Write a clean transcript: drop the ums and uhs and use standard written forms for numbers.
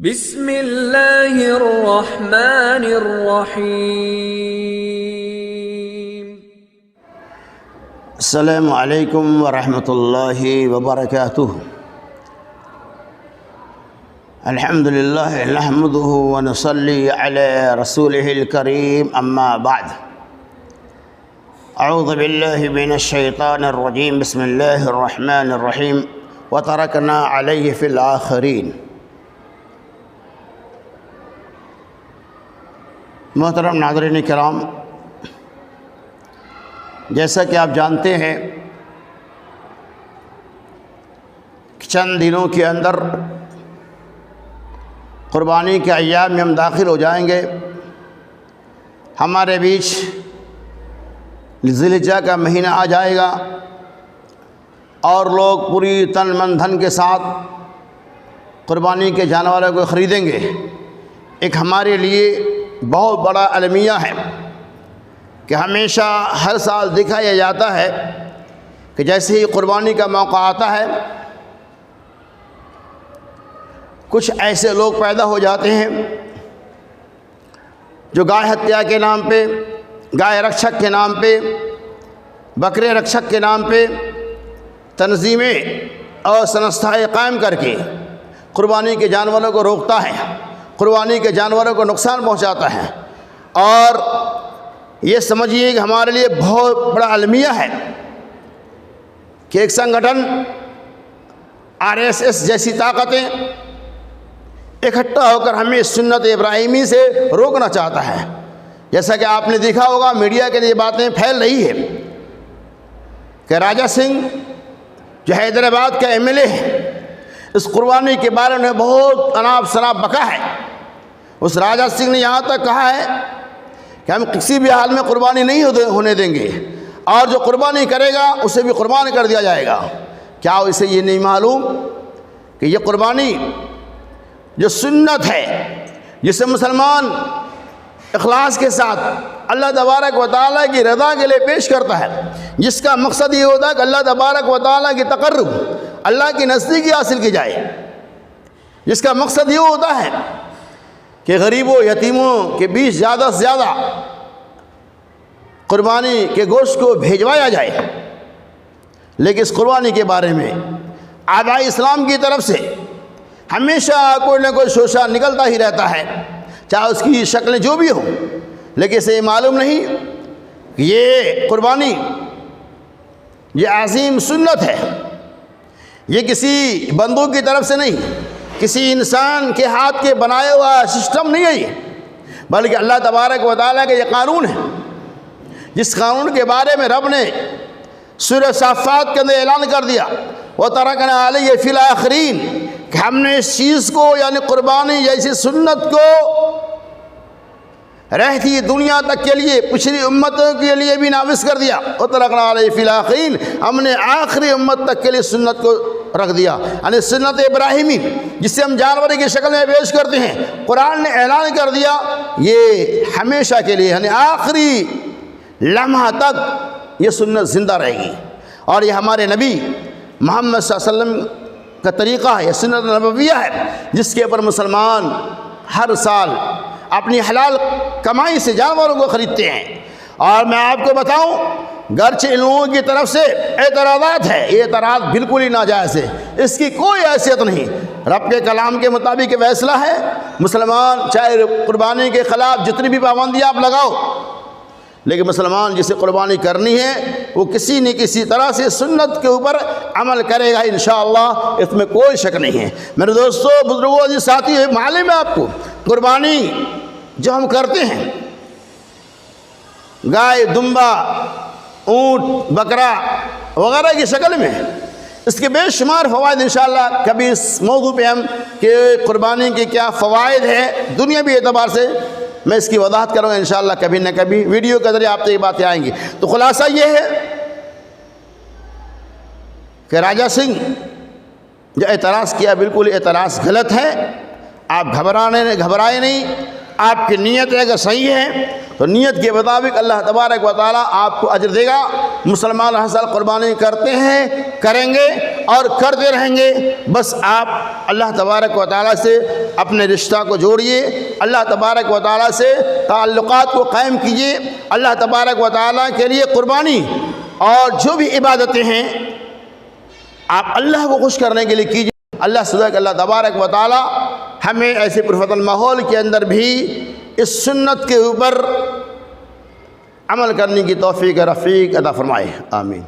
بسم اللہ الرحمن الرحیم۔ السلام علیکم ورحمۃ اللہ وبرکاتہ۔ الحمد للہ نحمدہ ونصلی علی رسولہ الکریم، اما بعد۔ اعوذ باللہ من الشیطان الرجیم، بسم اللہ الرحمن الرحیم۔ وترکنا علیہ فی الآخرین۔ محترم ناظرین کرام، جیسا کہ آپ جانتے ہیں کہ چند دنوں کے اندر قربانی کے ایام میں ہم داخل ہو جائیں گے۔ ہمارے بیچ ذی الحجہ کا مہینہ آ جائے گا اور لوگ پوری تن من دھن کے ساتھ قربانی کے جانوروں کو خریدیں گے۔ ایک ہمارے لیے بہت بڑا المیہ ہے کہ ہمیشہ ہر سال دکھایا جاتا ہے کہ جیسے ہی قربانی کا موقع آتا ہے کچھ ایسے لوگ پیدا ہو جاتے ہیں جو گائے ہتیا کے نام پہ، گائے رکشک کے نام پہ، بکرے رکشک کے نام پہ تنظیمیں اور سنستھائیں قائم کر کے قربانی کے جانوروں کو روکتا ہے، قربانی کے جانوروں کو نقصان پہنچاتا ہے۔ اور یہ سمجھیے کہ ہمارے لیے بہت بڑا المیہ ہے کہ ایک سنگھٹن RSS جیسی طاقتیں اکٹھا ہو کر ہمیں سنت ابراہیمی سے روکنا چاہتا ہے۔ جیسا کہ آپ نے دیکھا ہوگا، میڈیا کے لیے باتیں پھیل رہی ہے کہ راجہ سنگھ جو حیدرآباد کا MLA ہے، اس قربانی کے بارے میں بہت اناپ شناپ بکا ہے۔ اس راجہ سنگھ نے یہاں تک کہا ہے کہ ہم کسی بھی حال میں قربانی نہیں ہونے دیں گے، اور جو قربانی کرے گا اسے بھی قربان کر دیا جائے گا۔ کیا اسے یہ نہیں معلوم کہ یہ قربانی جو سنت ہے، جسے مسلمان اخلاص کے ساتھ اللہ تبارک و تعالیٰ کی رضا کے لیے پیش کرتا ہے، جس کا مقصد یہ ہوتا ہے کہ اللہ تبارک و تعالیٰ کی تقرب، اللہ کی نزدیکی حاصل کی جائے، جس کا مقصد یہ ہوتا ہے کہ غریبوں یتیموں کے بیچ زیادہ سے زیادہ قربانی کے گوشت کو بھیجوایا جائے۔ لیکن اس قربانی کے بارے میں آبائی اسلام کی طرف سے ہمیشہ کوئی نہ کوئی شوشہ نکلتا ہی رہتا ہے، چاہے اس کی شکلیں جو بھی ہوں، لیکن اسے معلوم نہیں کہ یہ قربانی یہ عظیم سنت ہے، یہ کسی بندوں کی طرف سے نہیں، کسی انسان کے ہاتھ کے بنائے ہوا سسٹم نہیں ہے یہ، بلکہ اللہ تبارک و تعالیٰ کا یہ قانون ہے، جس قانون کے بارے میں رب نے سورہ صافات کے اندر اعلان کر دیا، وَتَرَكْنَا عَلَيْهِ فِي الْآخِرِينَ، کہ ہم نے اس چیز کو یعنی قربانی جیسی سنت کو رہتی دنیا تک کے لیے، پچھلی امتوں کے لیے بھی نافذ کر دیا۔ وَتَرَكْنَا عَلَيْهِ فِي الْآخِرِينَ، ہم نے آخری امت تک کے لیے سنت کو رکھ دیا، یعنی سنت ابراہیمی جسے ہم جانور کی شکل میں پیش کرتے ہیں۔ قرآن نے اعلان کر دیا یہ ہمیشہ کے لیے، یعنی آخری لمحہ تک یہ سنت زندہ رہے گی، اور یہ ہمارے نبی محمد صلی اللہ علیہ وسلم کا طریقہ ہے، یہ سنت نبویہ ہے، جس کے اوپر مسلمان ہر سال اپنی حلال کمائی سے جانوروں کو خریدتے ہیں۔ اور میں آپ کو بتاؤں، گرچہ ان لوگوں کی طرف سے اعتراضات ہے، یہ اعتراض بالکل ہی ناجائز ہے، اس کی کوئی حیثیت نہیں۔ رب کے کلام کے مطابق یہ فیصلہ ہے، مسلمان چاہے قربانی کے خلاف جتنی بھی پابندیاں آپ لگاؤ، لیکن مسلمان جسے قربانی کرنی ہے وہ کسی نہ کسی طرح سے سنت کے اوپر عمل کرے گا انشاءاللہ، اس میں کوئی شک نہیں ہے۔ میرے دوستو، بزرگوں، عزیز ساتھی، معلوم ہے آپ کو قربانی جو ہم کرتے ہیں گائے، دمبا، اونٹ، بکرا وغیرہ کی شکل میں، اس کے بے شمار فوائد انشاءاللہ کبھی اس موضوع پہ ہم کہ قربانی کے کیا فوائد ہیں دنیاوی اعتبار سے میں اس کی وضاحت کروں گا انشاءاللہ، کبھی نہ کبھی ویڈیو کے ذریعے آپ تک یہ باتیں آئیں گی۔ تو خلاصہ یہ ہے کہ راجہ سنگھ جو اعتراض کیا بالکل اعتراض غلط ہے، آپ گھبرائے نہیں، آپ کی نیت اگر صحیح ہے تو نیت کے مطابق اللہ تبارک و تعالیٰ آپ کو اجر دے گا۔ مسلمان ہر سال قربانی کرتے ہیں، کریں گے، اور کرتے رہیں گے. بس آپ اللہ تبارک و تعالیٰ سے اپنے رشتہ کو جوڑیے, اللہ تبارک و تعالیٰ سے تعلقات کو قائم کیجیے, اللہ تبارک و تعالیٰ کے لیے قربانی اور جو بھی عبادتیں ہیں آپ اللہ کو خوش کرنے کے لیے کیجیے. اللہ سے دعا کہ اللہ تبارک و تعالیٰ ہمیں ایسے پرفتن ماحول کے اندر بھی اس سنت کے اوپر عمل کرنے کی توفیق رفیق عطا فرمائے. آمین.